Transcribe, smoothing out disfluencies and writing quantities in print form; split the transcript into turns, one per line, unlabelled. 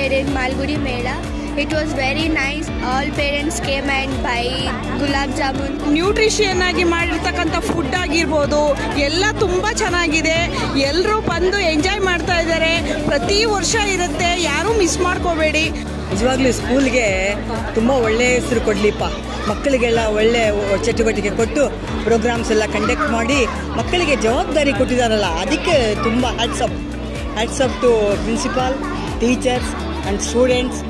participated in Malgudi Mela. It was very nice. All parents came and buy gulab jamun.
Nutritious ಆಗಿ ಮಾಡಿರ್ತಕ್ಕಂಥ food ಆಗಿರ್ಬೋದು ಎಲ್ಲ ತುಂಬ ಚೆನ್ನಾಗಿದೆ. ಎಲ್ಲರೂ ಬಂದು ಎಂಜಾಯ್ ಮಾಡ್ತಾ ಇದ್ದಾರೆ. ಪ್ರತಿ ವರ್ಷ ಇರುತ್ತೆ, ಯಾರೂ ಮಿಸ್ ಮಾಡ್ಕೋಬೇಡಿ.
ನಿಜವಾಗ್ಲೂ ಸ್ಕೂಲ್ಗೆ ತುಂಬ ಒಳ್ಳೆಯ ಹೆಸರು ಕೊಡಲಿಪ್ಪ. ಮಕ್ಕಳಿಗೆಲ್ಲ ಒಳ್ಳೆ ಚಟುವಟಿಕೆ ಕೊಟ್ಟು ಪ್ರೋಗ್ರಾಮ್ಸ್ ಎಲ್ಲ ಕಂಡಕ್ಟ್ ಮಾಡಿ ಮಕ್ಕಳಿಗೆ ಜವಾಬ್ದಾರಿ ಕೊಟ್ಟಿದ್ದಾರಲ್ಲ, ಅದಕ್ಕೆ ತುಂಬ hats up to principal, teachers and students